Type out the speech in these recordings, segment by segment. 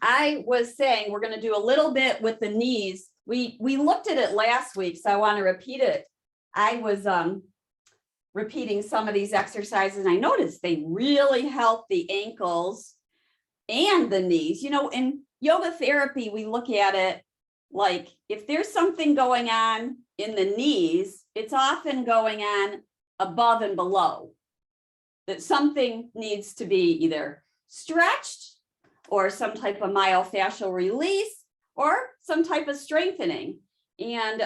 I was saying we're going to do a little bit with the knees. We looked at it last week, so I want to repeat it. I was repeating some of these exercises, and I noticed they really help the ankles and the knees. You know, in yoga therapy, we look at it like if there's something going on in the knees, it's often going on above and below. That something needs to be either stretched or some type of myofascial release or some type of strengthening. And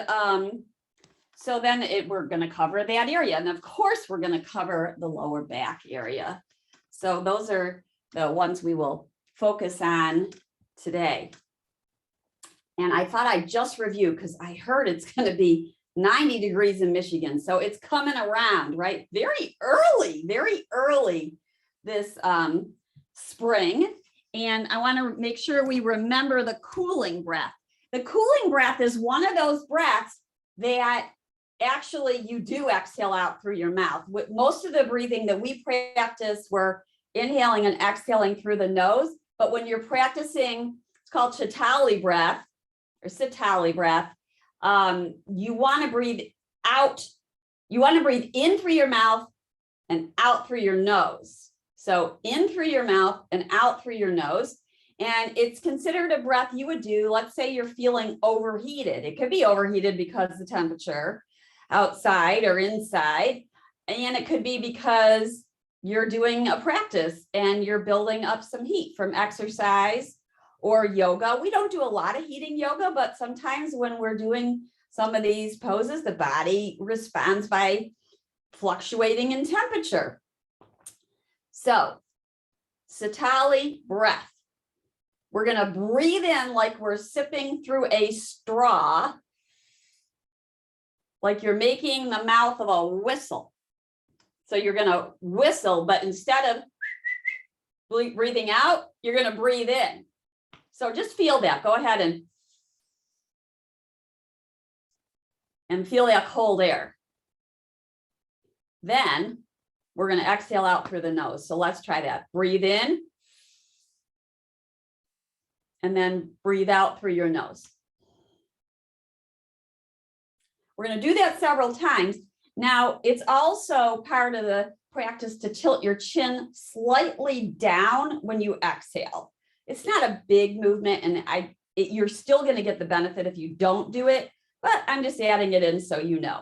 so then we're going to cover that area. And of course, we're going to cover the lower back area. So those are the ones we will focus on today. And I thought I'd just review because I heard it's going to be 90 degrees in Michigan. So it's coming around, right? Very early this spring. And I want to make sure we remember the cooling breath. The cooling breath is one of those breaths that actually you do exhale out through your mouth. With most of the breathing that we practice, we're inhaling and exhaling through the nose. But when you're practicing, it's called Chitali breath or Sitali breath. You want to breathe out. You want to breathe in through your mouth and out through your nose. So in through your mouth and out through your nose. And it's considered a breath you would do. Let's say you're feeling overheated. It could be overheated because of the temperature outside or inside. And it could be because you're doing a practice and you're building up some heat from exercise or yoga. We don't do a lot of heating yoga, but sometimes when we're doing some of these poses, the body responds by fluctuating in temperature. So, Sitali breath. We're going to breathe in like we're sipping through a straw, like you're making the mouth of a whistle. So you're going to whistle, but instead of breathing out, you're going to breathe in. So just feel that. Go ahead and feel that cold air. Then we're going to exhale out through the nose. So let's try that. Breathe in. And then breathe out through your nose. We're going to do that several times. Now, it's also part of the practice to tilt your chin slightly down when you exhale. It's not a big movement, and you're still going to get the benefit if you don't do it, but I'm just adding it in so you know.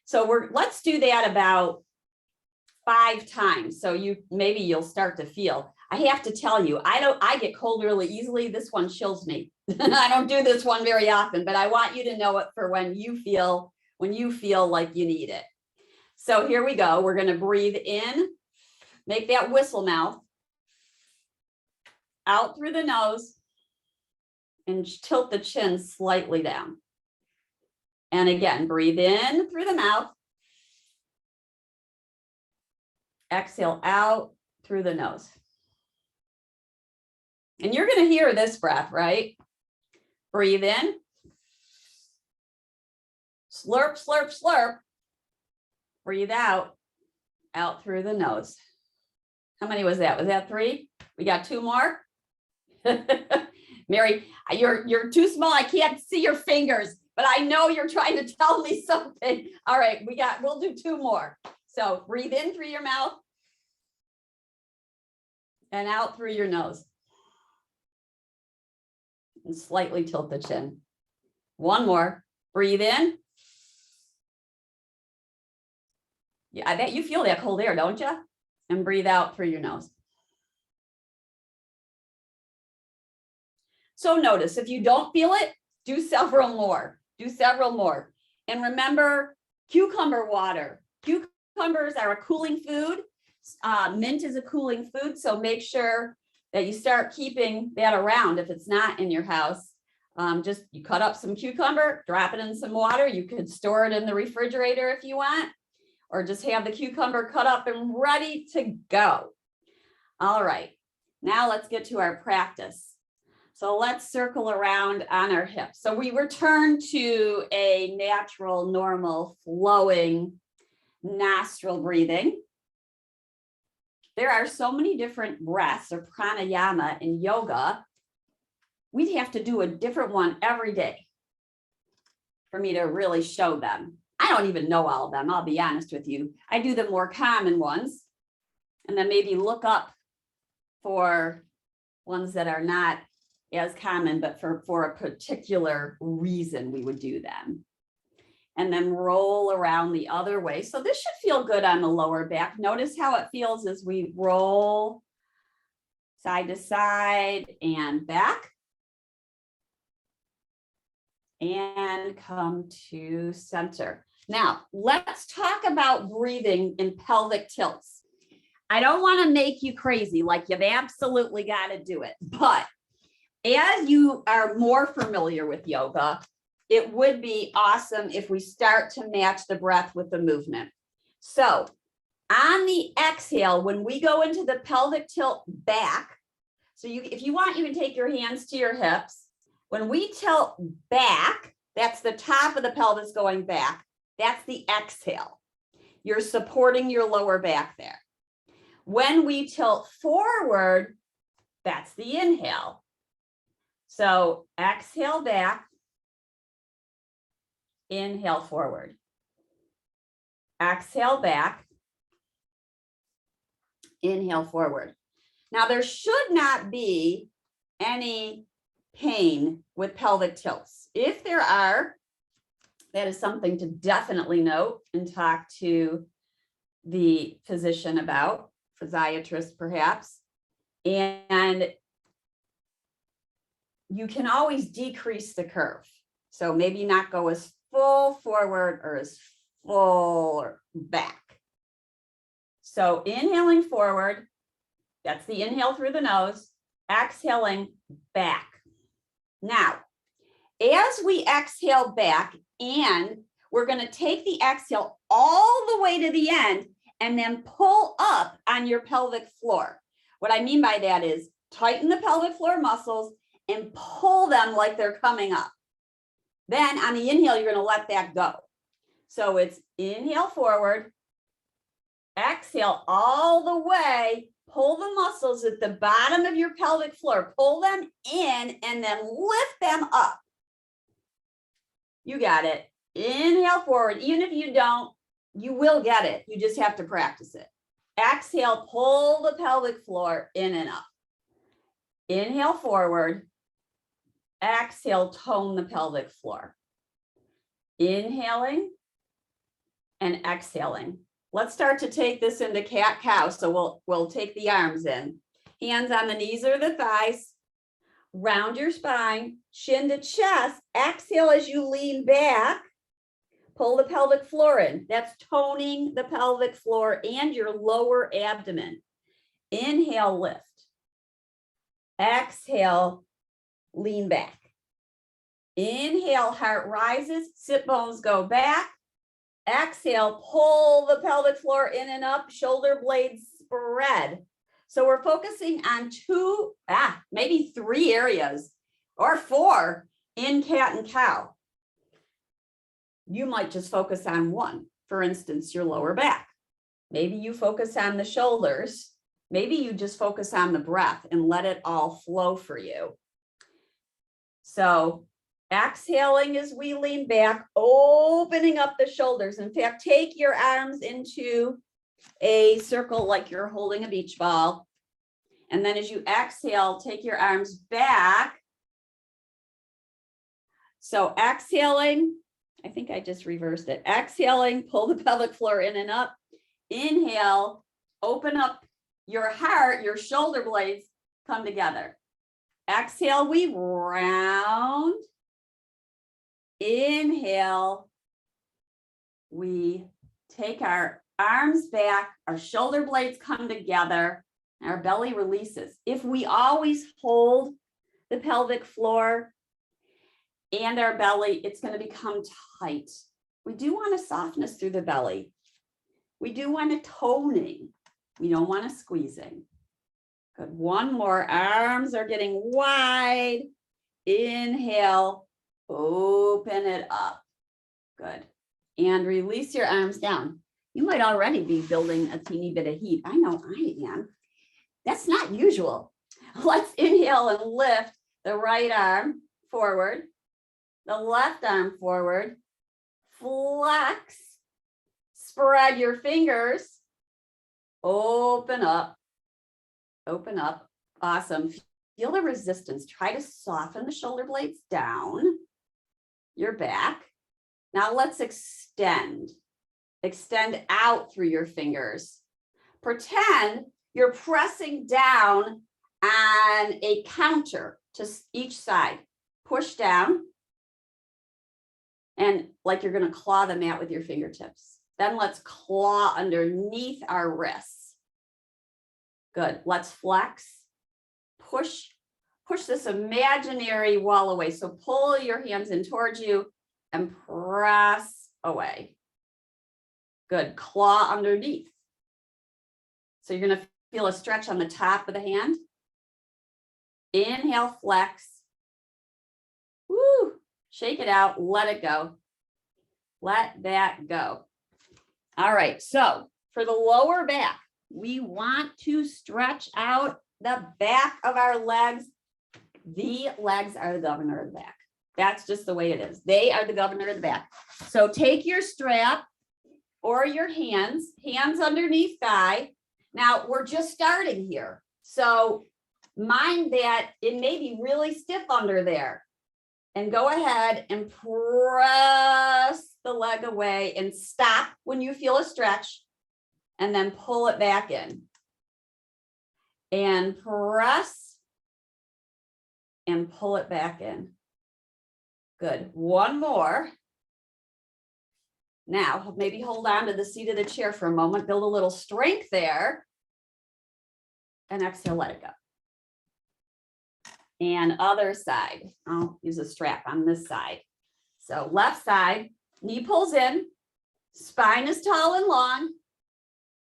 So let's do that about 5 times. So maybe you'll start to feel. I have to tell you, I get cold really easily. This one chills me. I don't do this one very often, but I want you to know it for when you feel like you need it. So here we go. We're going to breathe in, make that whistle mouth, out through the nose, and tilt the chin slightly down. And again, breathe in through the mouth, exhale out through the nose. And you're going to hear this breath, right? Breathe in. Slurp, slurp, slurp. Breathe out through the nose. How many was that? Was that 3? We got 2 more. Mary, you're too small. I can't see your fingers, but I know you're trying to tell me something. All right, we'll do 2 more. So breathe in through your mouth and out through your nose. And slightly tilt the chin. 1 more. Breathe in. Yeah, I bet you feel that cold air, don't you? And breathe out through your nose. So notice, if you don't feel it, do several more. Do several more. And remember, cucumber water. Cucumbers are a cooling food. Mint is a cooling food, so make sure that you start keeping that around if it's not in your house. Just you cut up some cucumber, drop it in some water. You could store it in the refrigerator if you want, or just have the cucumber cut up and ready to go. All right, now let's get to our practice. So let's circle around on our hips. So we return to a natural, normal, flowing nostril breathing. There are so many different breaths or pranayama in yoga. we'd have to do a different one every day for me to really show them. I don't even know all of them, I'll be honest with you. I do the more common ones and then maybe look up for ones that are not as common, but for a particular reason we would do them. And then roll around the other way. So this should feel good on the lower back. Notice how it feels as we roll side to side and back. And come to center. Now, let's talk about breathing in pelvic tilts. I don't want to make you crazy, like you've absolutely got to do it. But as you are more familiar with yoga, it would be awesome if we start to match the breath with the movement. So on the exhale, when we go into the pelvic tilt back, so if you want, you can take your hands to your hips. When we tilt back, that's the top of the pelvis going back. That's the exhale. You're supporting your lower back there. When we tilt forward, that's the inhale. So exhale back, inhale forward. Exhale back, inhale forward. Now there should not be any pain with pelvic tilts. If there are, that is something to definitely note and talk to the physician about, physiatrist perhaps. And you can always decrease the curve. So maybe not go as full forward or as full back. So inhaling forward, that's the inhale through the nose, exhaling back. Now, as we exhale back, and we're going to take the exhale all the way to the end and then pull up on your pelvic floor. What I mean by that is tighten the pelvic floor muscles and pull them like they're coming up. Then on the inhale, you're going to let that go. So it's inhale forward, exhale all the way, pull the muscles at the bottom of your pelvic floor, pull them in and then lift them up. You got it. Inhale forward. Even if you don't, you will get it. You just have to practice it. Exhale, pull the pelvic floor in and up. Inhale forward. Exhale, tone the pelvic floor. Inhaling and exhaling. Let's start to take this into cat-cow. So we'll take the arms in. Hands on the knees or the thighs. Round your spine, chin to chest. Exhale as you lean back. Pull the pelvic floor in. That's toning the pelvic floor and your lower abdomen. Inhale, lift. Exhale, lean back. Inhale, heart rises, sit bones go back. Exhale, pull the pelvic floor in and up, shoulder blades spread. So we're focusing on two, maybe three areas or four in cat and cow. You might just focus on one, for instance, your lower back. Maybe you focus on the shoulders. Maybe you just focus on the breath and let it all flow for you. So exhaling as we lean back, opening up the shoulders. In fact, take your arms into a circle like you're holding a beach ball. And then as you exhale, take your arms back. So exhaling, I think I just reversed it. Exhaling, pull the pelvic floor in and up. Inhale, open up your heart, your shoulder blades come together. Exhale, we round. Inhale, we take our arms back, our shoulder blades come together, our belly releases. If we always hold the pelvic floor and our belly, it's going to become tight. We do want a softness through the belly. We do want a toning. We don't want a squeezing. Good. One more. Arms are getting wide. Inhale. Open it up. Good. And release your arms down. You might already be building a teeny bit of heat. I know I am. That's not usual. Let's inhale and lift the right arm forward, the left arm forward, flex, spread your fingers, open up, awesome. Feel the resistance. Try to soften the shoulder blades down, your back. Now let's extend out through your fingers. Pretend you're pressing down on a counter to each side. Push down, and like you're going to claw the mat with your fingertips. Then let's claw underneath our wrists. Good. Let's flex. Push this imaginary wall away. So pull your hands in towards you and press away. Good. Claw underneath. So you're going to feel a stretch on the top of the hand. Inhale, flex. Woo. Shake it out. Let it go. Let that go. All right. So for the lower back, we want to stretch out the back of our legs. The legs are the governor of the back. That's just the way it is. They are the governor of the back. So take your strap or your hands underneath thigh. Now we're just starting here. So mind that it may be really stiff under there. And go ahead and press the leg away and stop when you feel a stretch. And then pull it back in. And press and pull it back in. Good. One more. Now, maybe hold on to the seat of the chair for a moment. Build a little strength there. And exhale, let it go. And other side. I'll use a strap on this side. So left side, knee pulls in, spine is tall and long.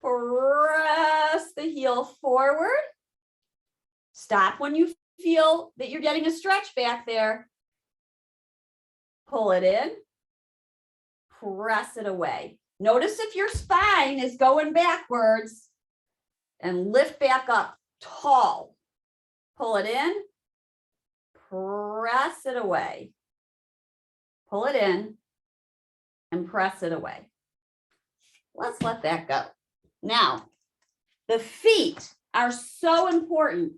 Press the heel forward. Stop when you feel that you're getting a stretch back there. Pull it in. Press it away. Notice if your spine is going backwards and lift back up tall. Pull it in. Press it away. Pull it in and press it away. Let's let that go. Now, the feet are so important.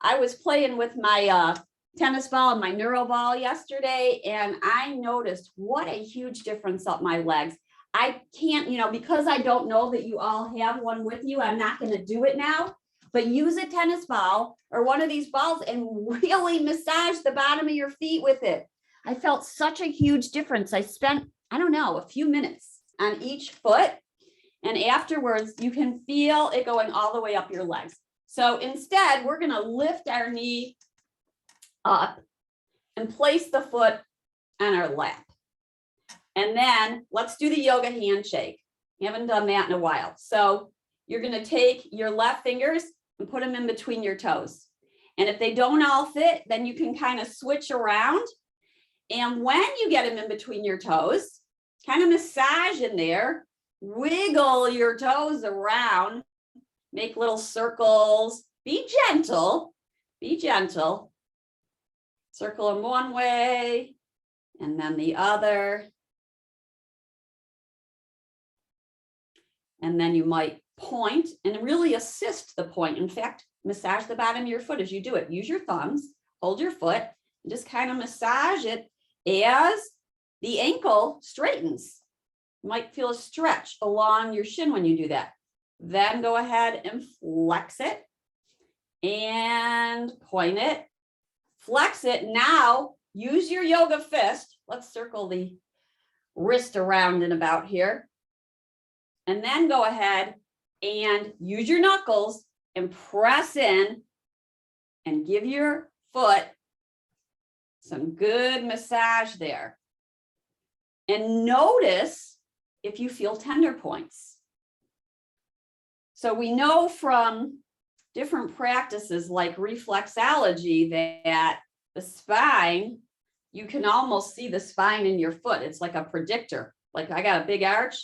I was playing with my tennis ball and my neuro ball yesterday, and I noticed what a huge difference up my legs. I can't, because I don't know that you all have one with you, I'm not going to do it now, but use a tennis ball or one of these balls and really massage the bottom of your feet with it. I felt such a huge difference. I spent, a few minutes on each foot. And afterwards, you can feel it going all the way up your legs. So instead, we're going to lift our knee up and place the foot on our lap. And then let's do the yoga handshake. We haven't done that in a while. So you're going to take your left fingers and put them in between your toes. And if they don't all fit, then you can kind of switch around. And when you get them in between your toes, kind of massage in there, wiggle your toes around, make little circles, be gentle, circle them one way and then the other. And then you might point and really assist the point. In fact, massage the bottom of your foot as you do it. Use your thumbs, hold your foot, and just kind of massage it as the ankle straightens. You might feel a stretch along your shin when you do that. Then go ahead and flex it and point it, flex it. Now use your yoga fist. Let's circle the wrist around and about here. And then go ahead and use your knuckles and press in and give your foot some good massage there. And notice if you feel tender points. So we know from different practices like reflexology that the spine, you can almost see the spine in your foot. It's like a predictor. Like I got a big arch.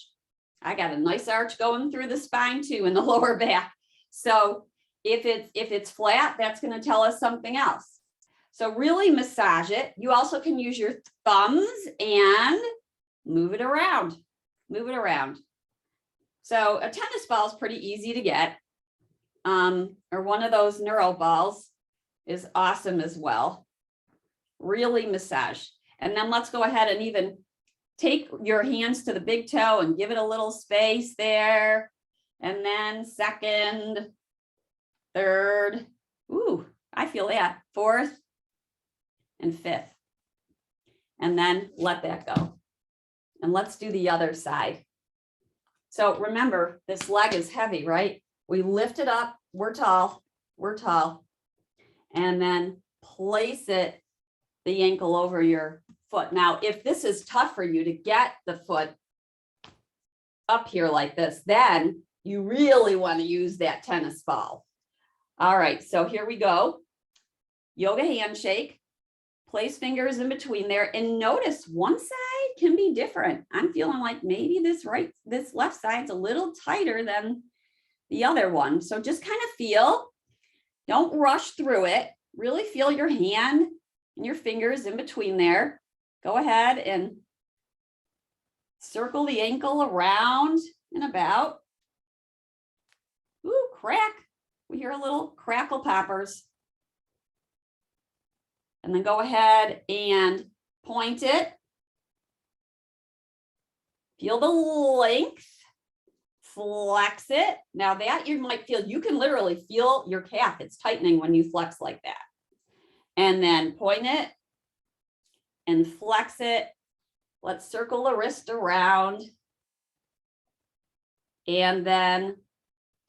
I got a nice arch going through the spine too in the lower back. So if it's flat, that's going to tell us something else. So really massage it. You also can use your thumbs and move it around. Move it around. So a tennis ball is pretty easy to get. Or one of those neuro balls is awesome as well. Really massage. And then let's go ahead and even take your hands to the big toe and give it a little space there. And then second, third, ooh, I feel that, fourth and fifth. And then let that go. And let's do the other side. So remember, this leg is heavy, right? We lift it up, we're tall, and then place it, the ankle over your foot. Now, if this is tough for you to get the foot up here like this, then you really want to use that tennis ball. All right, so here we go. Yoga handshake. Place fingers in between there and notice one side can be different. I'm feeling like maybe this left side's a little tighter than the other one. So just kind of feel, don't rush through it. Really feel your hand and your fingers in between there. Go ahead and circle the ankle around and about. Ooh, crack. We hear a little crackle poppers. And then go ahead and point it. Feel the length. Flex it. Now that you might feel, you can literally feel your calf. It's tightening when you flex like that. And then point it and flex it. Let's circle the wrist around. And then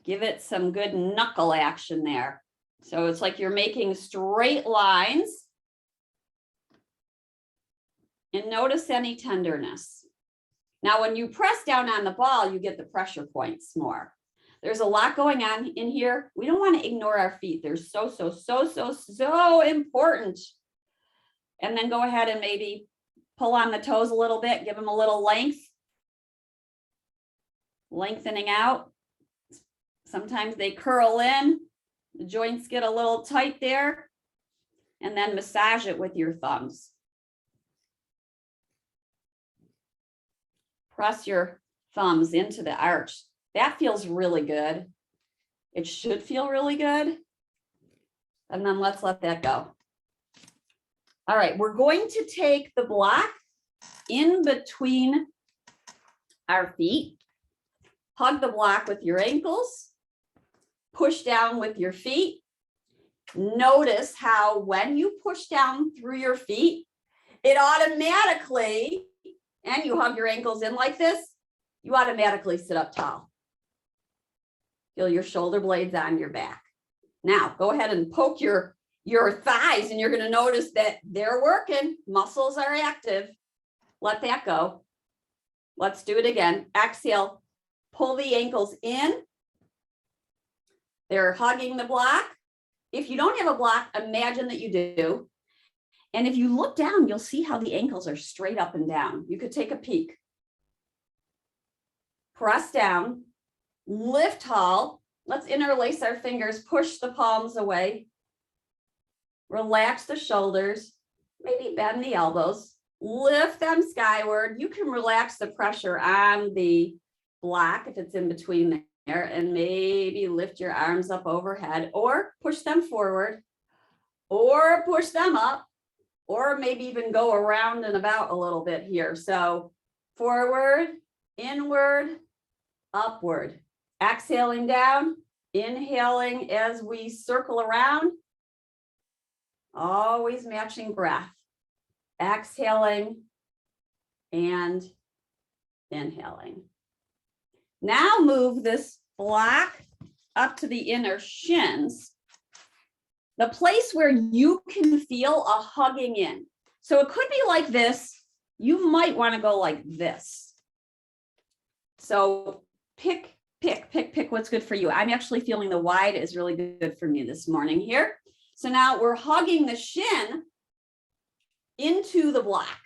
give it some good knuckle action there. So it's like you're making straight lines. And notice any tenderness. Now, when you press down on the ball, you get the pressure points more. There's a lot going on in here. We don't want to ignore our feet. They're so important. And then go ahead and maybe pull on the toes a little bit, give them a little length. Lengthening out. Sometimes they curl in. The joints get a little tight there. And then massage it with your thumbs. Press your thumbs into the arch. That feels really good. It should feel really good. And then let's let that go. All right, we're going to take the block in between our feet. Hug the block with your ankles. Push down with your feet. Notice how when you push down through your feet, it automatically, and you hug your ankles in like this, you automatically sit up tall. Feel your shoulder blades on your back. Now, go ahead and poke your thighs, and you're going to notice that they're working. Muscles are active. Let that go. Let's do it again. Exhale. Pull the ankles in. They're hugging the block. If you don't have a block, imagine that you do. And if you look down, you'll see how the ankles are straight up and down. You could take a peek. Press down, lift tall. Let's interlace our fingers, push the palms away. Relax the shoulders, maybe bend the elbows, lift them skyward. You can relax the pressure on the block if it's in between there, and maybe lift your arms up overhead or push them forward or push them up. Or maybe even go around and about a little bit here. So forward, inward, upward. Exhaling down, inhaling as we circle around. Always matching breath. Exhaling and inhaling. Now move this block up to the inner shins. The place where you can feel a hugging in. So it could be like this. You might want to go like this. So pick what's good for you. I'm actually feeling the wide is really good for me this morning here. So now we're hugging the shin into the block.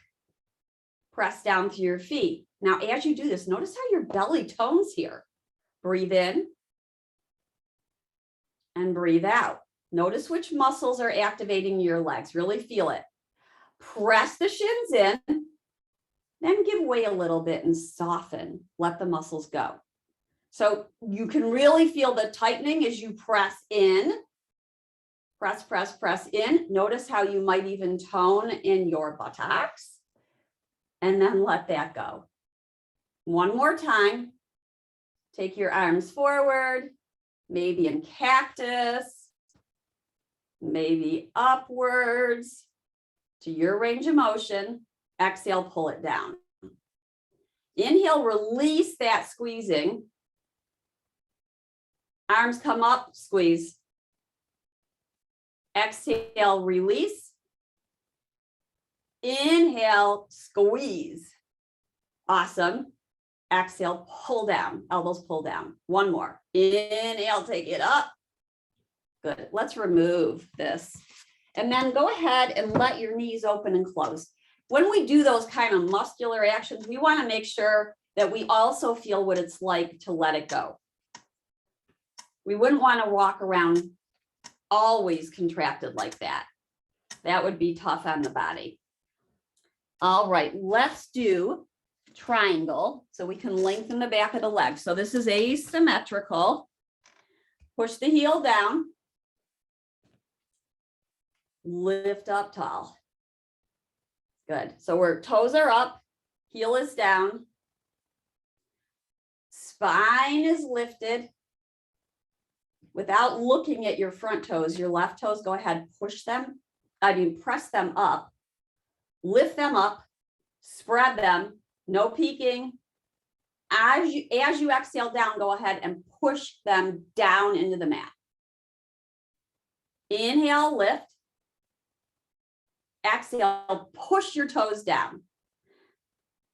Press down through your feet. Now, as you do this, notice how your belly tones here. Breathe in and breathe out. Notice which muscles are activating your legs. Really feel it. Press the shins in, then give way a little bit and soften. Let the muscles go. So you can really feel the tightening as you press in. Press, press, press in. Notice how you might even tone in your buttocks. And then let that go. One more time. Take your arms forward, maybe in cactus, maybe upwards to your range of motion. Exhale, pull it down. Inhale, release that squeezing. Arms come up, squeeze. Exhale, release. Inhale, squeeze. Awesome. Exhale, pull down, elbows pull down. One more. Inhale, take it up. Good. Let's remove this. And then go ahead and let your knees open and close. When we do those kind of muscular actions, we want to make sure that we also feel what it's like to let it go. We wouldn't want to walk around always contracted like that. That would be tough on the body. All right, let's do triangle so we can lengthen the back of the leg. So this is asymmetrical. Push the heel down. Lift up tall. Good. So our toes are up, heel is down. Spine is lifted. Without looking at your front toes, your left toes, go ahead, press them up, lift them up, spread them, no peeking. As you exhale down, go ahead and push them down into the mat. Inhale, lift. Exhale, push your toes down.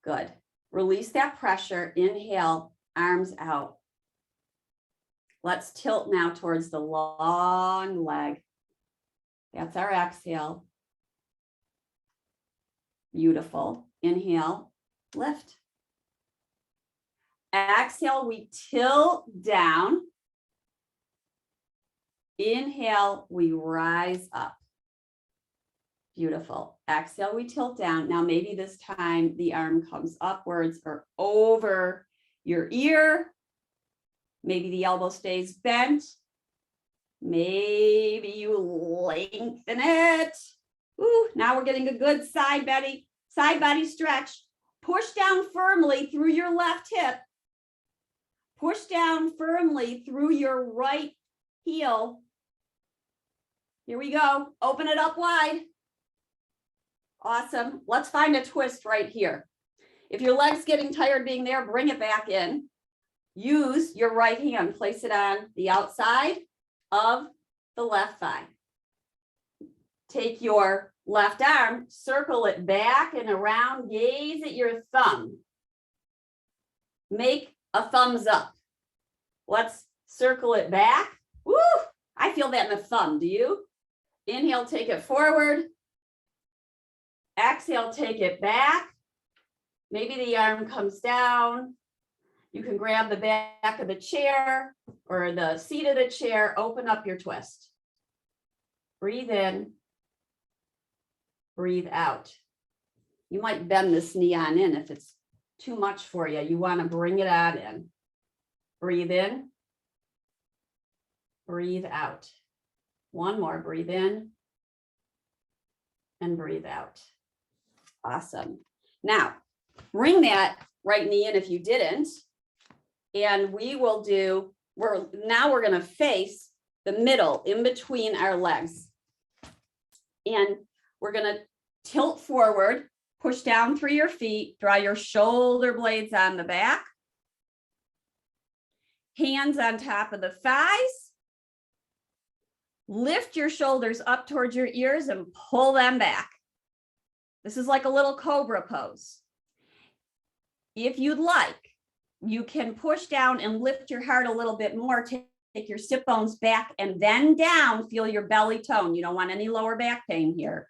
Good. Release that pressure. Inhale, arms out. Let's tilt now towards the long leg. That's our exhale. Beautiful. Inhale, lift. Exhale, we tilt down. Inhale, we rise up. Beautiful. Exhale, we tilt down. Now maybe this time the arm comes upwards or over your ear. Maybe the elbow stays bent. Maybe you lengthen it. Ooh, now we're getting a good side body stretch. Push down firmly through your left hip. Push down firmly through your right heel. Here we go. Open it up wide. Awesome. Let's find a twist right here. If your leg's getting tired being there, bring it back in. Use your right hand, place it on the outside of the left thigh. Take your left arm, circle it back and around, gaze at your thumb. Make a thumbs up. Let's circle it back. Woo! I feel that in the thumb, do you? Inhale, take it forward. Exhale, take it back. Maybe the arm comes down. You can grab the back of the chair or the seat of the chair, open up your twist. Breathe in, breathe out. You might bend this knee on in if it's too much for you. You want to bring it on in. Breathe in, breathe out. One more, breathe in and breathe out. Awesome. Now, bring that right knee in if you didn't. And we will do, we're going to face the middle in between our legs. And we're going to tilt forward, push down through your feet, draw your shoulder blades on the back. Hands on top of the thighs. Lift your shoulders up towards your ears and pull them back. This is like a little cobra pose. If you'd like, you can push down and lift your heart a little bit more. Take your sit bones back and then down. Feel your belly tone. You don't want any lower back pain here.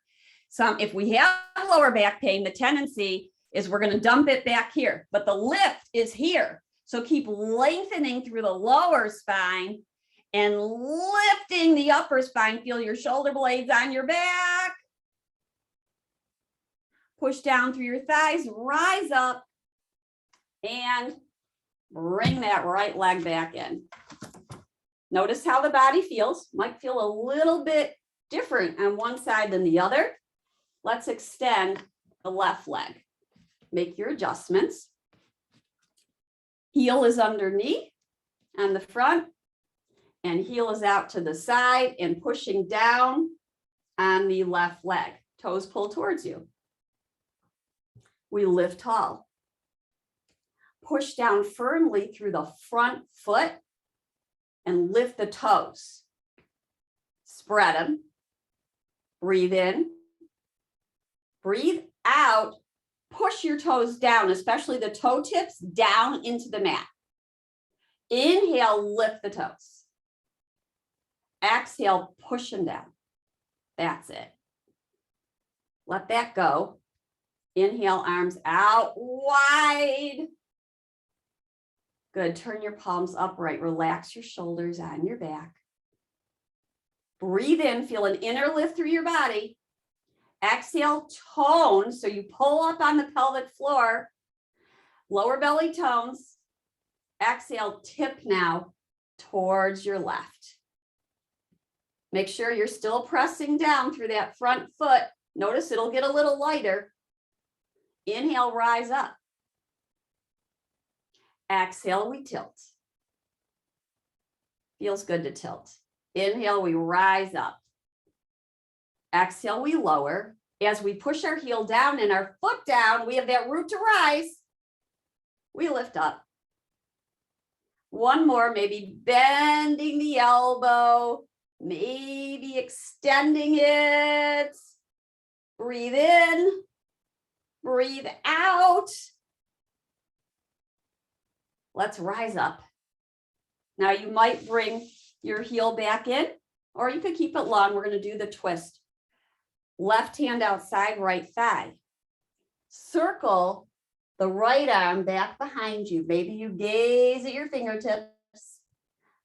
If we have lower back pain, the tendency is we're going to dump it back here, but the lift is here. So keep lengthening through the lower spine and lifting the upper spine. Feel your shoulder blades on your back. Push down through your thighs, rise up, and bring that right leg back in. Notice how the body feels. Might feel a little bit different on one side than the other. Let's extend the left leg. Make your adjustments. Heel is underneath on the front, and heel is out to the side and pushing down on the left leg. Toes pull towards you. We lift tall. Push down firmly through the front foot and lift the toes. Spread them. Breathe in. Breathe out. Push your toes down, especially the toe tips, down into the mat. Inhale, lift the toes. Exhale, push them down. That's it. Let that go. Inhale, arms out wide. Good. Turn your palms upright. Relax your shoulders on your back. Breathe in. Feel an inner lift through your body. Exhale, tone. So you pull up on the pelvic floor. Lower belly tones. Exhale, tip now towards your left. Make sure you're still pressing down through that front foot. Notice it'll get a little lighter. Inhale, rise up. Exhale, we tilt. Feels good to tilt. Inhale, we rise up. Exhale, we lower. As we push our heel down and our foot down, we have that root to rise. We lift up. One more, maybe bending the elbow, maybe extending it. Breathe in, breathe out. Let's rise up. Now you might bring your heel back in, or you could keep it long. We're going to do the twist. Left hand outside, right thigh. Circle the right arm back behind you. Maybe you gaze at your fingertips.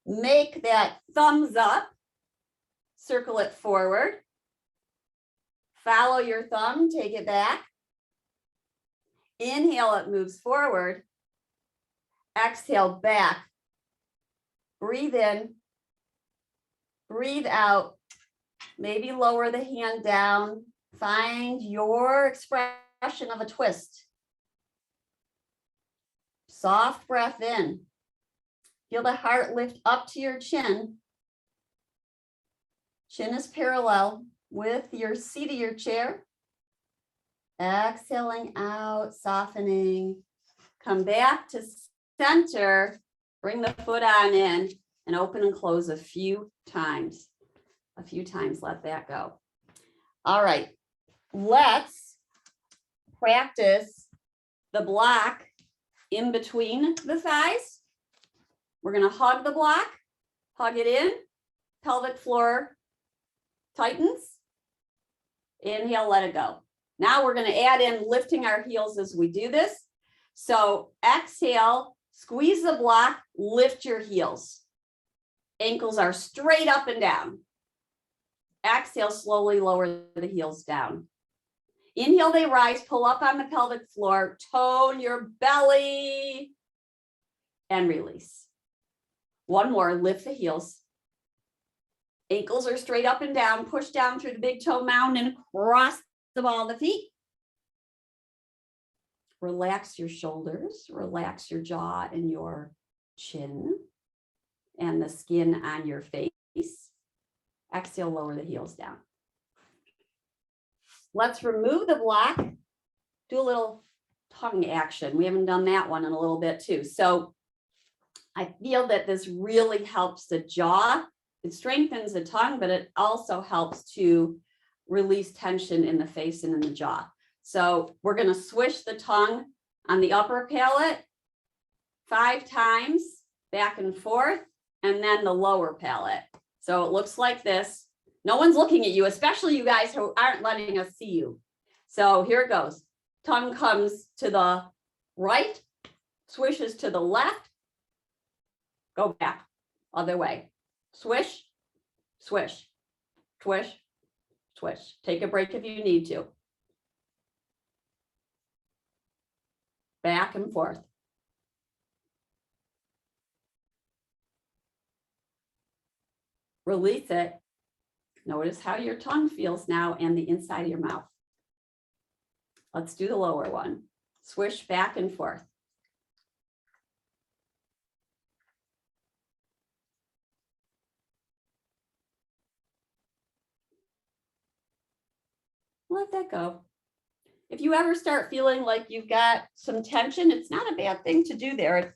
Make that thumbs up. Circle it forward. Follow your thumb, take it back. Inhale, it moves forward. Exhale, back. Breathe in. Breathe out. Maybe lower the hand down. Find your expression of a twist. Soft breath in. Feel the heart lift up to your chin. Chin is parallel with your seat of your chair. Exhaling out, softening. Come back to center. Bring the foot on in and open and close a few times. Let that go. All right, let's practice the block in between the thighs. We're going to hug the block, hug it in, pelvic floor tightens. Inhale, let it go. Now we're going to add in lifting our heels as we do this. So exhale, squeeze the block, lift your heels. Ankles are straight up and down. Exhale, slowly lower the heels down. Inhale, they rise, pull up on the pelvic floor, tone your belly, and release. One more, lift the heels. Ankles are straight up and down, push down through the big toe mound and cross the ball of the feet. Relax your shoulders, relax your jaw and your chin and the skin on your face. Exhale, lower the heels down. Let's remove the block. Do a little tongue action. We haven't done that one in a little bit too. So I feel that this really helps the jaw. It strengthens the tongue, but it also helps to release tension in the face and in the jaw. So we're going to swish the tongue on the upper palate 5 times, back and forth, and then the lower palate. So it looks like this. No one's looking at you, especially you guys who aren't letting us see you. So here it goes. Tongue comes to the right, swishes to the left, go back, other way. Swish, swish, swish, swish. Take a break if you need to. Back and forth. Release it. Notice how your tongue feels now and the inside of your mouth. Let's do the lower one. Swish back and forth. Let that go. If you ever start feeling like you've got some tension, it's not a bad thing to do there.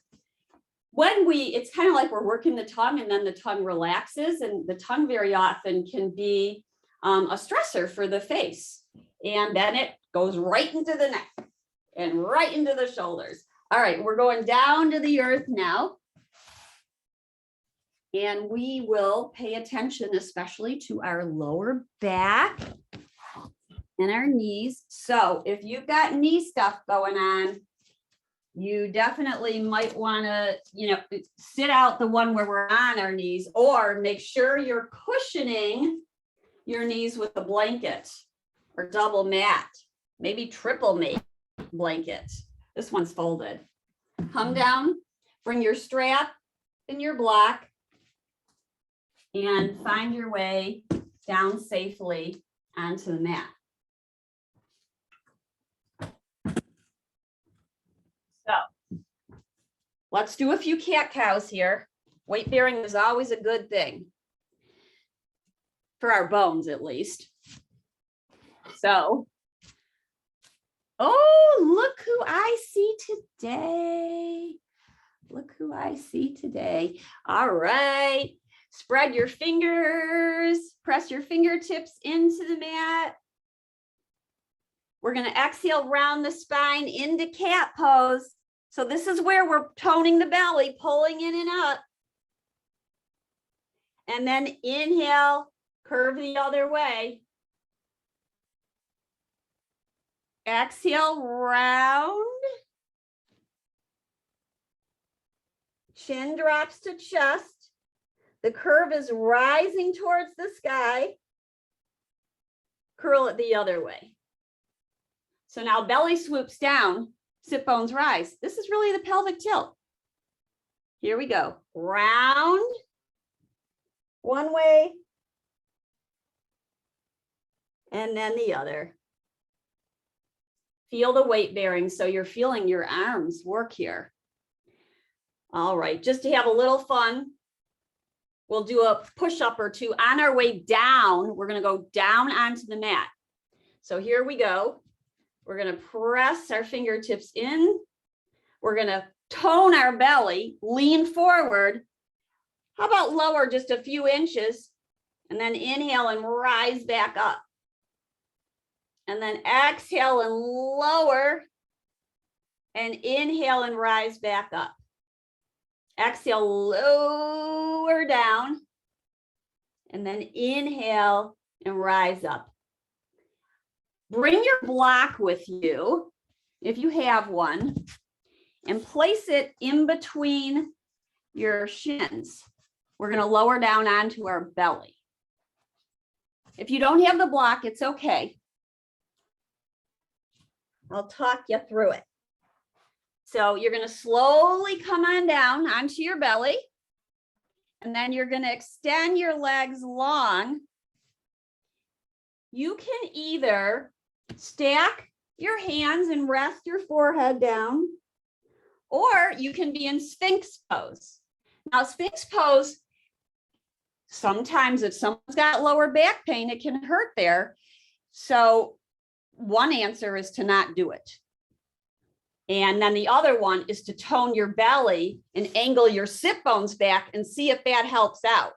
It's kind of like we're working the tongue and then the tongue relaxes, and the tongue very often can be a stressor for the face. And then it goes right into the neck and right into the shoulders. All right, we're going down to the earth now. And we will pay attention, especially to our lower back and our knees. So if you've got knee stuff going on, you definitely might want to, sit out the one where we're on our knees, or make sure you're cushioning your knees with a blanket or double mat, maybe triple mat blanket. This one's folded. Come down, bring your strap and your block, and find your way down safely onto the mat. So let's do a few cat cows here. Weight bearing is always a good thing for our bones, at least. So, oh, look who I see today. Look who I see today. All right. Spread your fingers, press your fingertips into the mat. We're going to exhale, round the spine into cat pose. So this is where we're toning the belly, pulling in and up. And then inhale, curve the other way. Exhale, round. Chin drops to chest. The curve is rising towards the sky. Curl it the other way. So now belly swoops down, sit bones rise. This is really the pelvic tilt. Here we go. Round. One way. And then the other. Feel the weight bearing, so you're feeling your arms work here. All right, just to have a little fun, we'll do a push-up or two. On our way down, we're going to go down onto the mat. So here we go. We're going to press our fingertips in. We're going to tone our belly, lean forward. How about lower just a few inches, and then inhale and rise back up. And then exhale and lower, and inhale and rise back up. Exhale, lower down, and then inhale and rise up. Bring your block with you, if you have one, and place it in between your shins. We're going to lower down onto our belly. If you don't have the block, it's okay. I'll talk you through it. So you're going to slowly come on down onto your belly, and then you're going to extend your legs long. You can either stack your hands and rest your forehead down, or you can be in Sphinx pose. Now, Sphinx pose, sometimes if someone's got lower back pain, it can hurt there. So one answer is to not do it. And then the other one is to tone your belly and angle your sit bones back and see if that helps out.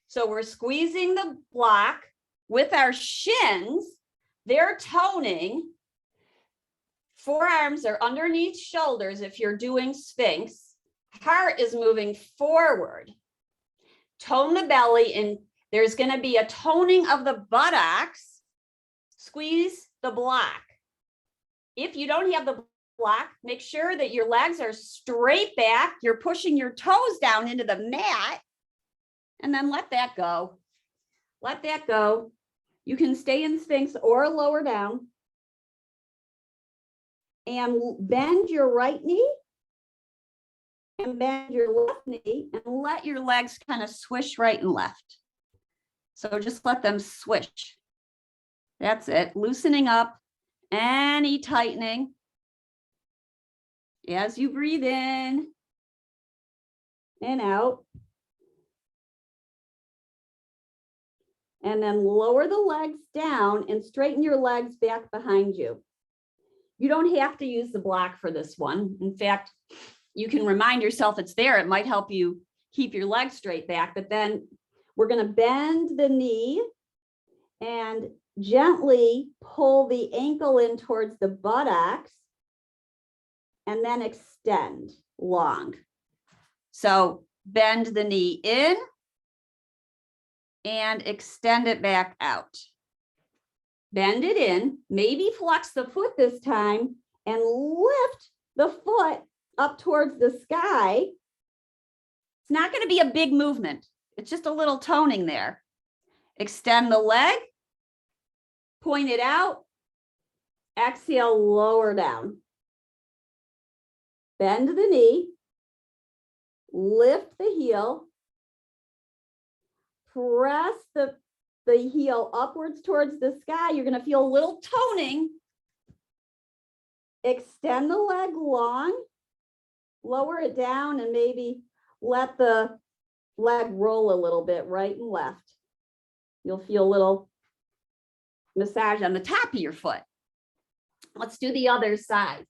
So we're squeezing the block with our shins. They're toning. Forearms are underneath shoulders if you're doing Sphinx. Heart is moving forward. Tone the belly, and there's going to be a toning of the buttocks. Squeeze the block. If you don't have the block, make sure that your legs are straight back. You're pushing your toes down into the mat. and then let that go. Let that go. You can stay in Sphinx or lower down. And bend your right knee and bend your left knee and let your legs kind of swish right and left. So just let them swish. That's it. Loosening up any tightening as you breathe in and out. And then lower the legs down and straighten your legs back behind you. You don't have to use the block for this one. In fact, you can remind yourself it's there. It might help you keep your legs straight back, but then we're going to bend the knee and gently pull the ankle in towards the buttocks and then extend long. So bend the knee in and extend it back out. Bend it in, maybe flex the foot this time and lift the foot up towards the sky. It's not going to be a big movement. It's just a little toning there. Extend the leg, point it out, exhale, lower down. Bend the knee, lift the heel, press the heel upwards towards the sky. You're going to feel a little toning. Extend the leg long, lower it down, and maybe let the leg roll a little bit right and left. You'll feel a little massage on the top of your foot. Let's do the other side.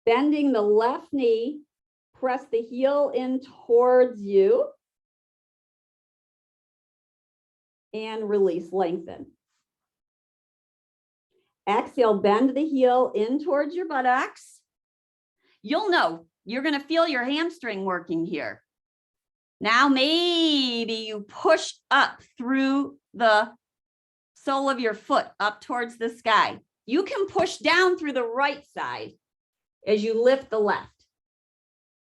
Bending the left knee, press the heel in towards you. And release, lengthen. Exhale, bend the heel in towards your buttocks. You'll know, you're going to feel your hamstring working here. Now, maybe you push up through the sole of your foot up towards the sky. You can push down through the right side as you lift the left.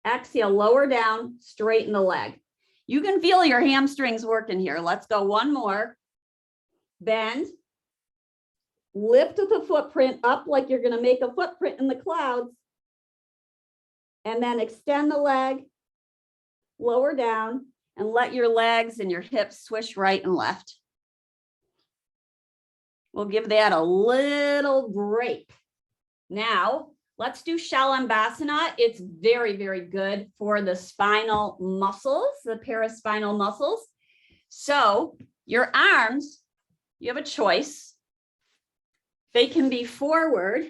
Exhale, lower down, straighten the leg. You can feel your hamstrings working here. Let's go one more. Bend. Lift the footprint up like you're going to make a footprint in the clouds. And then extend the leg, lower down, and let your legs and your hips swish right and left. We'll give that a little break. Now, let's do Shalabhasana. It's very, very good for the spinal muscles, the paraspinal muscles. So your arms, you have a choice. They can be forward,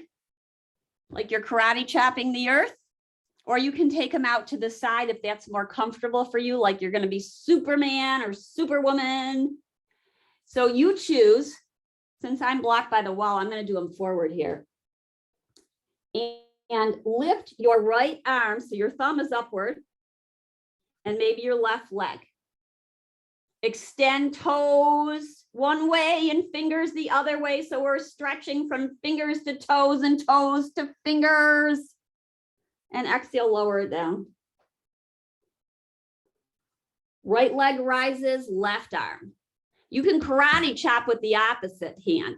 like you're karate chopping the earth, or you can take them out to the side if that's more comfortable for you, like you're going to be Superman or Superwoman. So you choose. Since I'm blocked by the wall, I'm going to do them forward here. And lift your right arm, so your thumb is upward, and maybe your left leg. Extend toes one way and fingers the other way, so we're stretching from fingers to toes and toes to fingers. And exhale, lower it down. Right leg rises, left arm. You can karate chop with the opposite hand.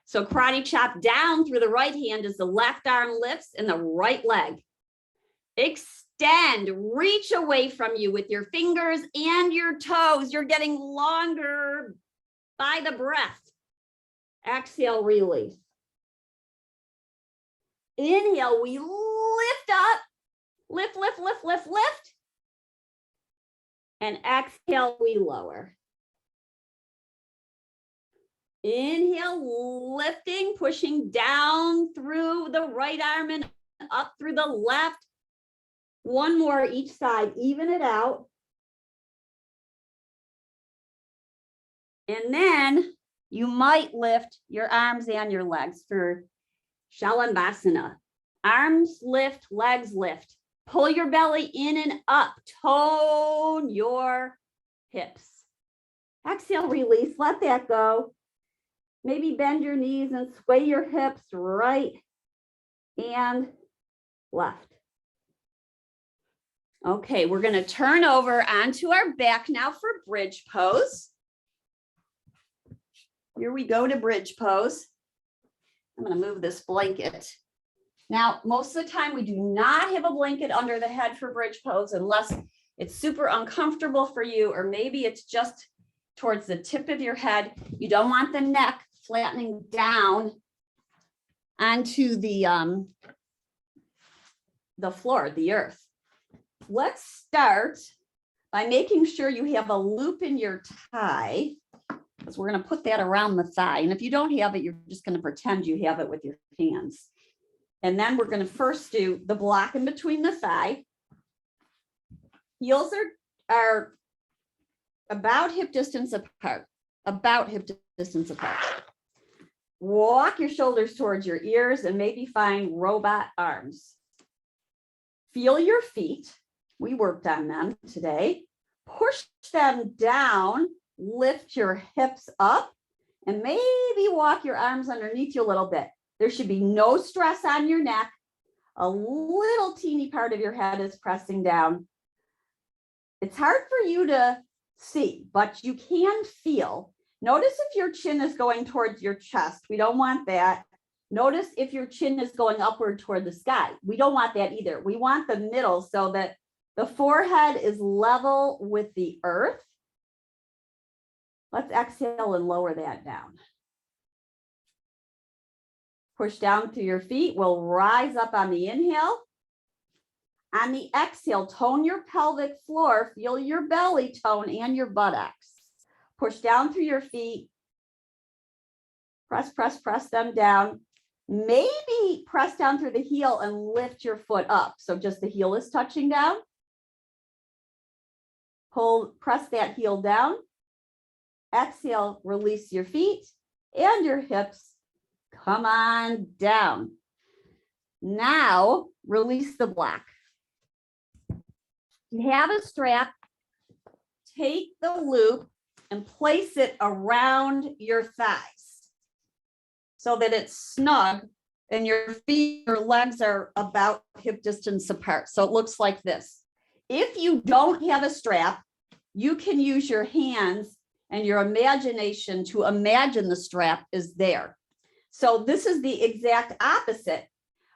So karate chop down through the right hand as the left arm lifts and the right leg. Extend, reach away from you with your fingers and your toes. You're getting longer by the breath. Exhale, release. Inhale, we lift up. Lift, lift, lift, lift, lift. And exhale, we lower. Inhale, lifting, pushing down through the right arm and up through the left. One more each side, even it out. And then you might lift your arms and your legs for Shalabhasana. Arms lift, legs lift. Pull your belly in and up. Tone your hips. Exhale, release, let that go. Maybe bend your knees and sway your hips right and left. Okay, we're going to turn over onto our back now for bridge pose. Here we go to bridge pose. I'm going to move this blanket. Now, most of the time we do not have a blanket under the head for bridge pose unless it's super uncomfortable for you, or maybe it's just towards the tip of your head. You don't want the neck flattening down onto the floor, the earth. Let's start by making sure you have a loop in your tie, because we're going to put that around the thigh. And if you don't have it, you're just going to pretend you have it with your hands. And then we're going to first do the block in between the thigh. Heels are about hip distance apart, Walk your shoulders towards your ears and maybe find robot arms. Feel your feet. We worked on them today. Push them down, lift your hips up, and maybe walk your arms underneath you a little bit. There should be no stress on your neck. A little teeny part of your head is pressing down. It's hard for you to see, but you can feel. Notice if your chin is going towards your chest. We don't want that. Notice if your chin is going upward toward the sky. We don't want that either. We want the middle so that the forehead is level with the earth. Let's exhale and lower that down. Push down through your feet. We'll rise up on the inhale. On the exhale, tone your pelvic floor. Feel your belly tone and your buttocks. Push down through your feet. Press, press, press them down. Maybe press down through the heel and lift your foot up. So just the heel is touching down. Press that heel down. Exhale, release your feet and your hips. Come on down. Now, release the block. You have a strap. Take the loop and place it around your thighs so that it's snug and your feet or legs are about hip distance apart. So it looks like this. If you don't have a strap, you can use your hands and your imagination to imagine the strap is there. So this is the exact opposite.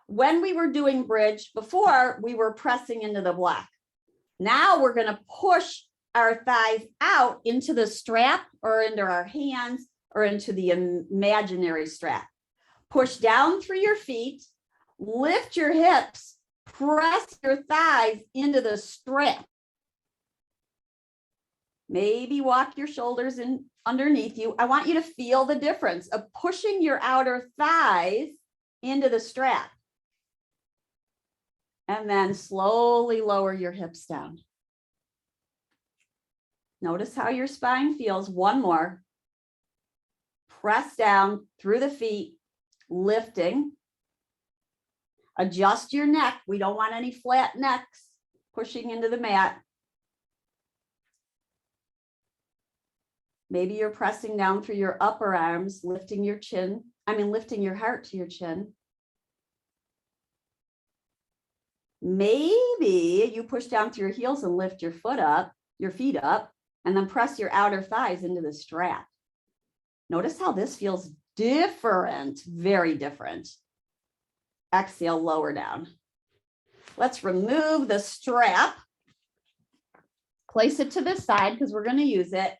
When we were doing bridge before, we were pressing into the block. Now we're going to push our thighs out into the strap or into our hands or into the imaginary strap. Push down through your feet, lift your hips, press your thighs into the strap. Maybe walk your shoulders in underneath you. I want you to feel the difference of pushing your outer thighs into the strap. And then slowly lower your hips down. Notice how your spine feels. One more. Press down through the feet, lifting. Adjust your neck. We don't want any flat necks pushing into the mat. Maybe you're pressing down through your upper arms, lifting your heart to your chin. Maybe you push down through your heels and lift your feet up, and then press your outer thighs into the strap. Notice how this feels different, very different. Exhale, lower down. Let's remove the strap. Place it to the side because we're going to use it.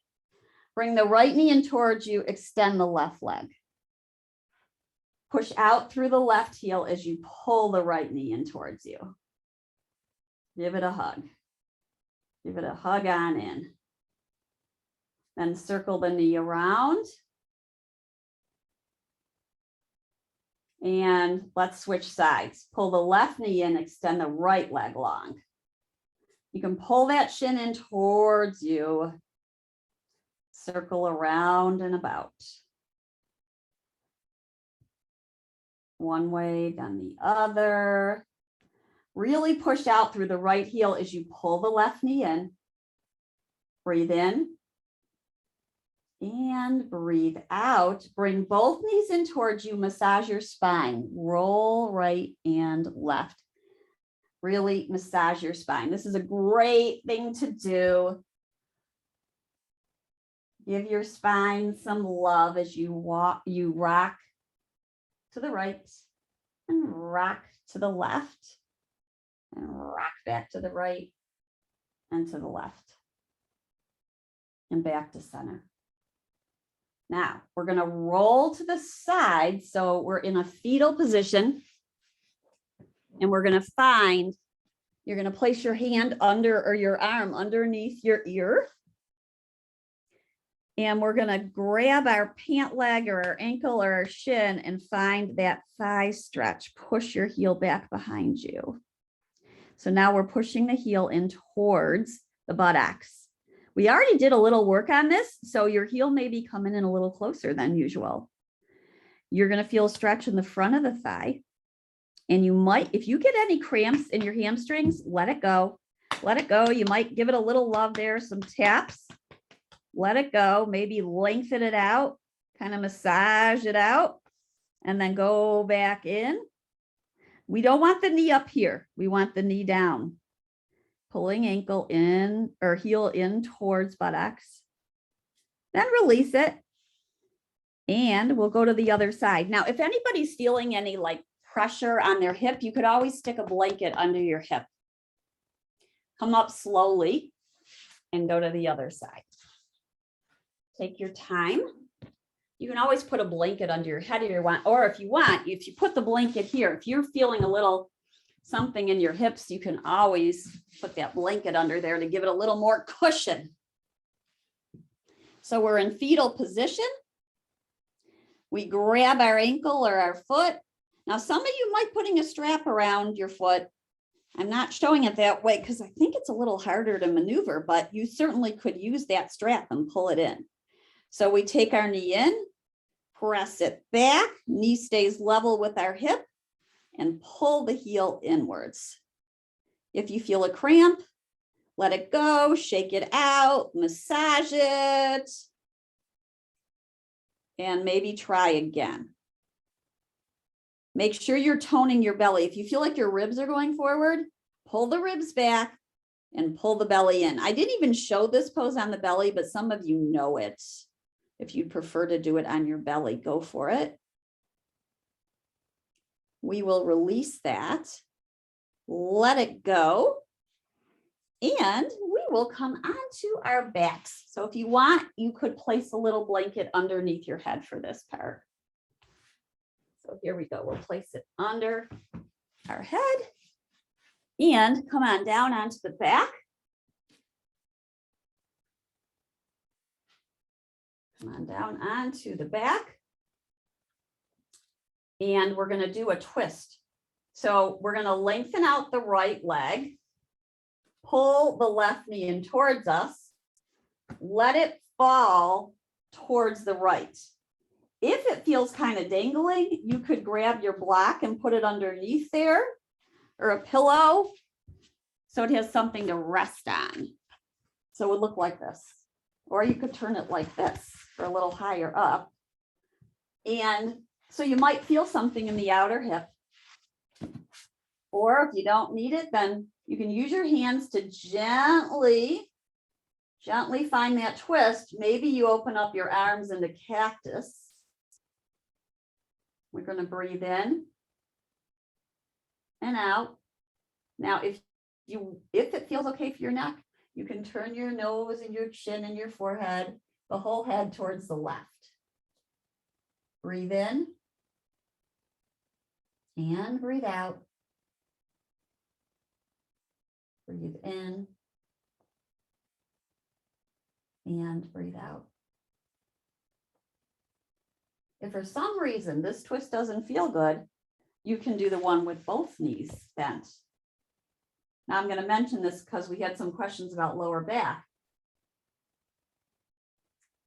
Bring the right knee in towards you, extend the left leg. Push out through the left heel as you pull the right knee in towards you. Give it a hug. Give it a hug on in. Then circle the knee around. And let's switch sides. Pull the left knee in, extend the right leg long. You can pull that shin in towards you. Circle around and about. One way, then the other. Really push out through the right heel as you pull the left knee in. Breathe in. And breathe out. Bring both knees in towards you. Massage your spine. Roll right and left. really massage your spine. This is a great thing to do. Give your spine some love as you walk, you rock to the right and rock to the left and rock back to the right and to the left and back to center. Now we're going to roll to the side. So we're in a fetal position and we're going to find, you're going to place your hand under or your arm underneath your ear. And we're going to grab our pant leg or our ankle or our shin and find that thigh stretch. Push your heel back behind you. So now we're pushing the heel in towards the buttocks. We already did a little work on this, so your heel may be coming in a little closer than usual. You're going to feel a stretch in the front of the thigh. And you might, if you get any cramps in your hamstrings, let it go. Let it go. You might give it a little love there, some taps. Let it go, maybe lengthen it out, kind of massage it out, and then go back in. We don't want the knee up here. We want the knee down. Pulling ankle in or heel in towards buttocks. Then release it. And we'll go to the other side. Now, if anybody's feeling any like pressure on their hip, you could always stick a blanket under your hip. Come up slowly and go to the other side. Take your time. You can always put a blanket under your head if you want, or if you put the blanket here, if you're feeling a little something in your hips, you can always put that blanket under there to give it a little more cushion. So we're in fetal position. We grab our ankle or our foot. Now, some of you might putting a strap around your foot. I'm not showing it that way because I think it's a little harder to maneuver, but you certainly could use that strap and pull it in. So we take our knee in, press it back, knee stays level with our hip, and pull the heel inwards. If you feel a cramp, let it go, shake it out, massage it, and maybe try again. Make sure you're toning your belly. If you feel like your ribs are going forward, pull the ribs back and pull the belly in. I didn't even show this pose on the belly, but some of you know it. If you prefer to do it on your belly, go for it. We will release that, let it go, and we will come onto our backs. So if you want, you could place a little blanket underneath your head for this part. So here we go. We'll place it under our head and come on down onto the back. Come on down onto the back. And we're going to do a twist. So we're going to lengthen out the right leg, pull the left knee in towards us, let it fall towards the right. If it feels kind of dangling, you could grab your block and put it underneath there or a pillow so it has something to rest on. So it would look like this. Or you could turn it like this for a little higher up. And so you might feel something in the outer hip. Or if you don't need it, then you can use your hands to gently find that twist. Maybe you open up your arms into cactus. We're going to breathe in and out. Now, if it feels okay for your neck, you can turn your nose and your chin and your forehead, the whole head towards the left. Breathe in and breathe out. Breathe in and breathe out. If for some reason this twist doesn't feel good, you can do the one with both knees bent. Now I'm going to mention this because we had some questions about lower back.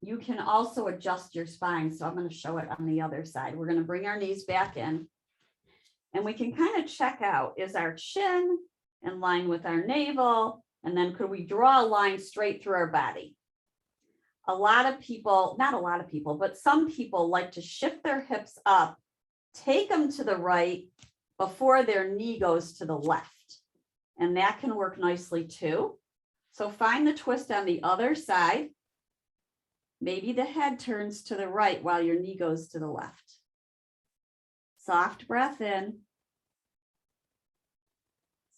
You can also adjust your spine. So I'm going to show it on the other side. We're going to bring our knees back in and we can kind of check out, is our chin in line with our navel? And then could we draw a line straight through our body? A lot of people, not a lot of people, but some people like to shift their hips up, take them to the right before their knee goes to the left. and that can work nicely too. So find the twist on the other side. Maybe the head turns to the right while your knee goes to the left. Soft breath in.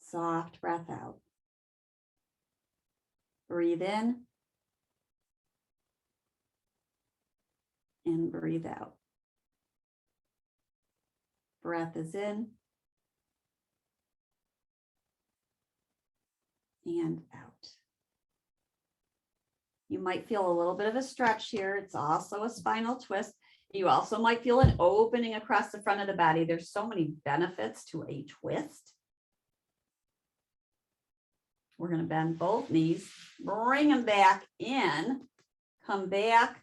Soft breath out. Breathe in. And breathe out. Breath is in. And out. You might feel a little bit of a stretch here. It's also a spinal twist. You also might feel an opening across the front of the body. There's so many benefits to a twist. We're going to bend both knees, bring them back in, come back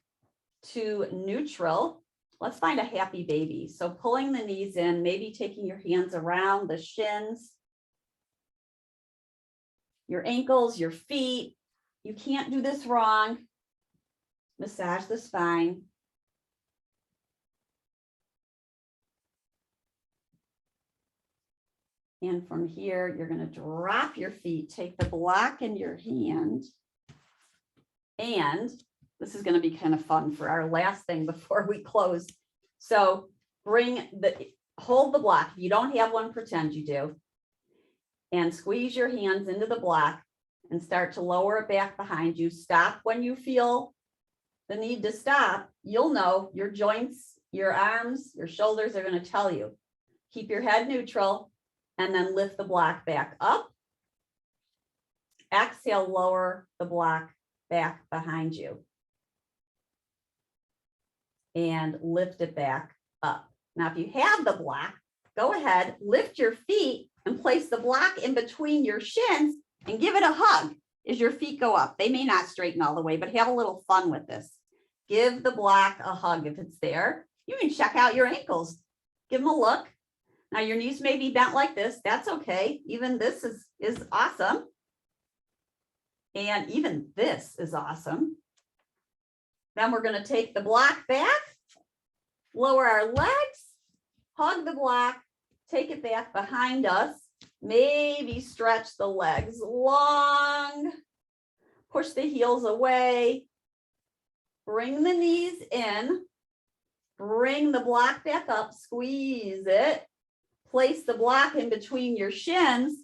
to neutral. Let's find a happy baby. So pulling the knees in, maybe taking your hands around the shins, your ankles, your feet. You can't do this wrong. Massage the spine. And from here, you're going to drop your feet, take the block in your hand. And this is going to be kind of fun for our last thing before we close. So hold the block. If you don't have one, pretend you do. And squeeze your hands into the block and start to lower it back behind you. Stop when you feel the need to stop. You'll know your joints, your arms, your shoulders are going to tell you. Keep your head neutral and then lift the block back up. Exhale, lower the block back behind you. And lift it back up. Now, if you have the block, go ahead, lift your feet and place the block in between your shins and give it a hug as your feet go up. They may not straighten all the way, but have a little fun with this. Give the block a hug if it's there. You can check out your ankles. Give them a look. Now your knees may be bent like this. That's okay. Even this is awesome. And even this is awesome. Then we're going to take the block back, lower our legs, hug the block, take it back behind us. Maybe stretch the legs long, push the heels away, bring the knees in, bring the block back up, squeeze it, place the block in between your shins,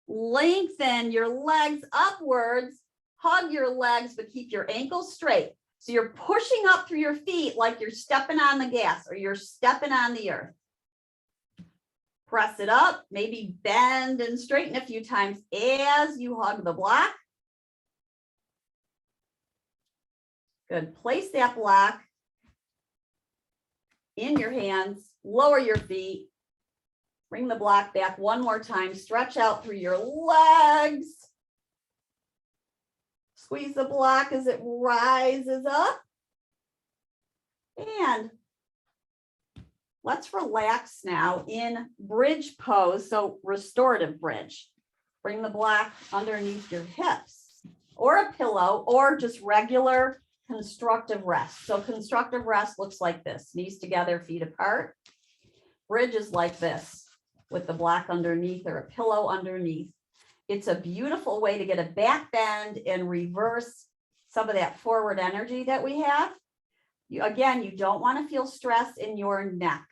lengthen your legs upwards, hug your legs, but keep your ankles straight. So you're pushing up through your feet like you're stepping on the gas or you're stepping on the earth. Press it up, maybe bend and straighten a few times as you hug the block. Good. Place that block in your hands, lower your feet, bring the block back one more time, stretch out through your legs. Squeeze the block as it rises up. And let's relax now in bridge pose. So restorative bridge. Bring the block underneath your hips or a pillow or just regular constructive rest. So constructive rest looks like this. Knees together, feet apart. Bridge is like this with the block underneath or a pillow underneath. It's a beautiful way to get a back bend and reverse some of that forward energy that we have. Again, you don't want to feel stress in your neck.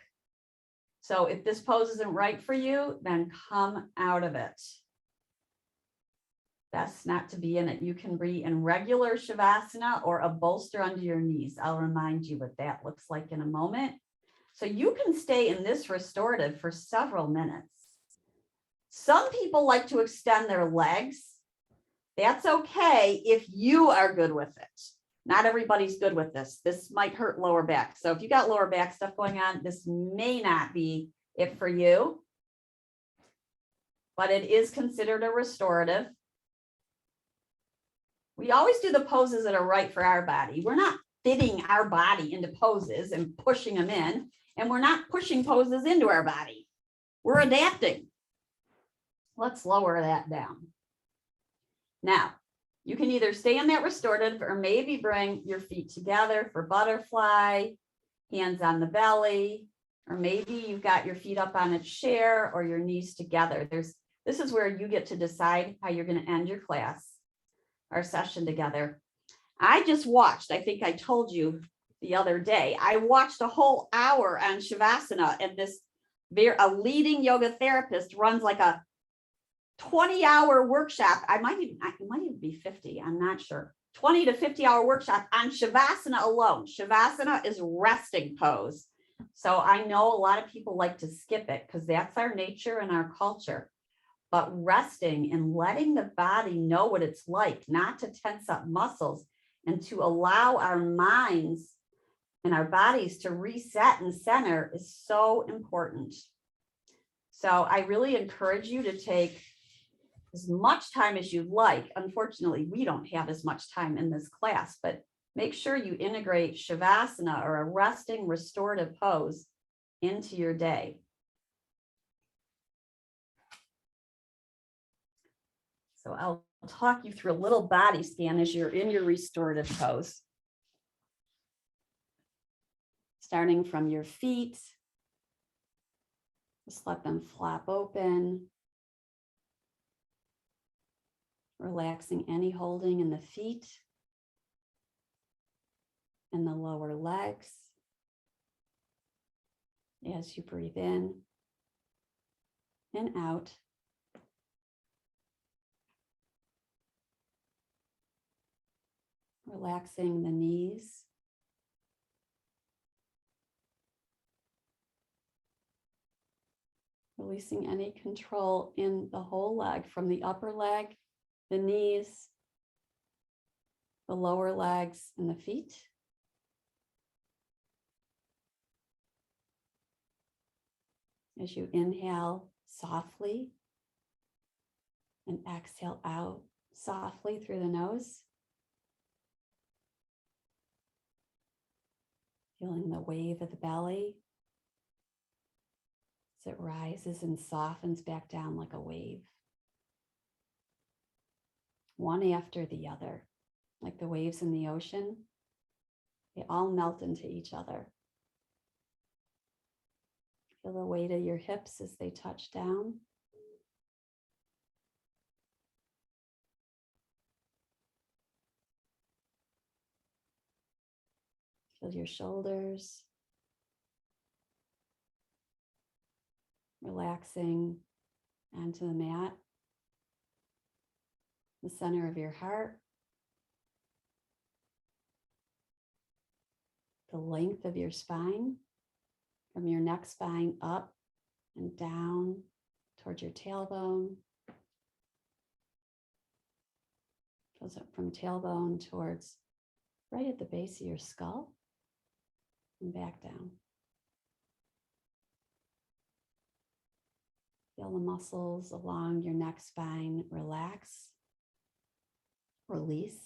So if this pose isn't right for you, then come out of it. Best not to be in it. You can be in regular Shavasana or a bolster under your knees. I'll remind you what that looks like in a moment. So you can stay in this restorative for several minutes. Some people like to extend their legs. That's okay if you are good with it. Not everybody's good with this. This might hurt lower back. So if you got lower back stuff going on, this may not be it for you. But it is considered a restorative. We always do the poses that are right for our body. We're not fitting our body into poses and pushing them in. And we're not pushing poses into our body. We're adapting. Let's lower that down. Now, you can either stay in that restorative or maybe bring your feet together for butterfly, hands on the belly, or maybe you've got your feet up on a chair or your knees together. There's This is where you get to decide how you're going to end your class, our session together. I just watched, I think I told you the other day, I watched a whole hour on Shavasana, and a leading yoga therapist runs like a 20-hour workshop. It might even be 50, I'm not sure. 20 to 50-hour workshop on Shavasana alone. Shavasana is resting pose. So I know a lot of people like to skip it because that's our nature and our culture. But resting and letting the body know what it's like, not to tense up muscles, and to allow our minds and our bodies to reset and center is so important. So I really encourage you to take as much time as you'd like. Unfortunately, we don't have as much time in this class, but make sure you integrate Shavasana, or a resting restorative pose, into your day. So I'll talk you through a little body scan as you're in your restorative pose. Starting from your feet, just let them flop open. Relaxing any holding in the feet and the lower legs as you breathe in and out. Relaxing the knees. Releasing any control in the whole leg, from the upper leg, the knees, the lower legs, and the feet. As you inhale softly and exhale out softly through the nose. Feeling the wave of the belly as it rises and softens back down like a wave. One after the other, like the waves in the ocean, they all melt into each other. Feel the weight of your hips as they touch down. Feel your shoulders relaxing onto the mat. The center of your heart. The length of your spine, from your neck spine up and down towards your tailbone. Goes up from tailbone towards right at the base of your skull and back down. Feel the muscles along your neck spine relax, release.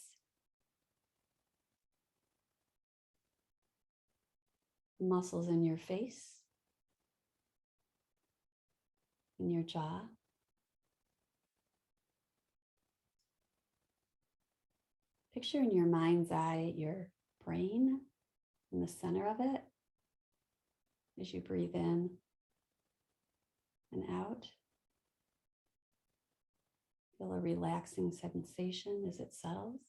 Muscles in your face, in your jaw. Picture in your mind's eye your brain in the center of it as you breathe in and out. Feel a relaxing sensation as it settles.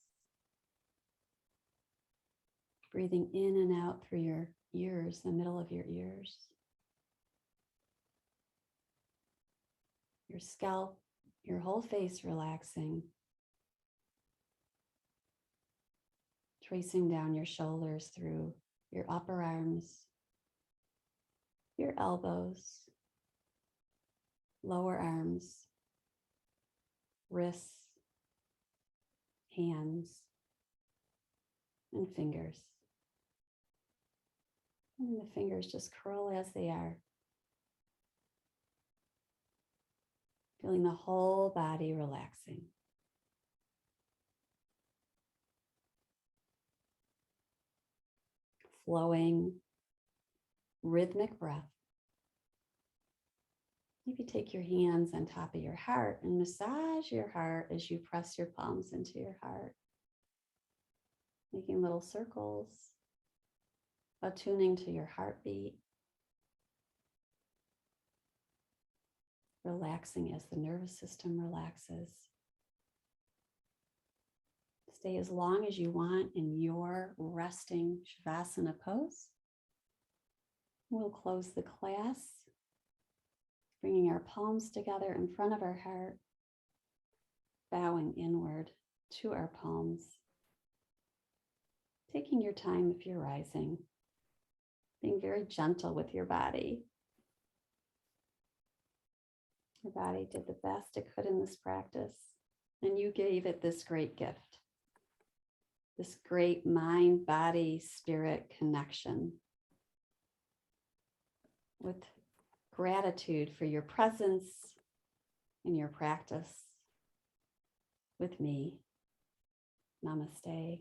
Breathing in and out through your ears, the middle of your ears. Your scalp, your whole face relaxing. Tracing down your shoulders through your upper arms, your elbows, lower arms, wrists, hands, and fingers. And the fingers just curl as they are. Feeling the whole body relaxing. Flowing, rhythmic breath. Maybe take your hands on top of your heart and massage your heart as you press your palms into your heart. Making little circles, attuning to your heartbeat. relaxing as the nervous system relaxes. Stay as long as you want in your resting Shavasana pose. We'll close the class, bringing our palms together in front of our heart, bowing inward to our palms. Taking your time if you're rising, being very gentle with your body. Your body did the best it could in this practice, and you gave it this great gift, this great mind, body, spirit connection. With gratitude for your presence in your practice with me. Namaste.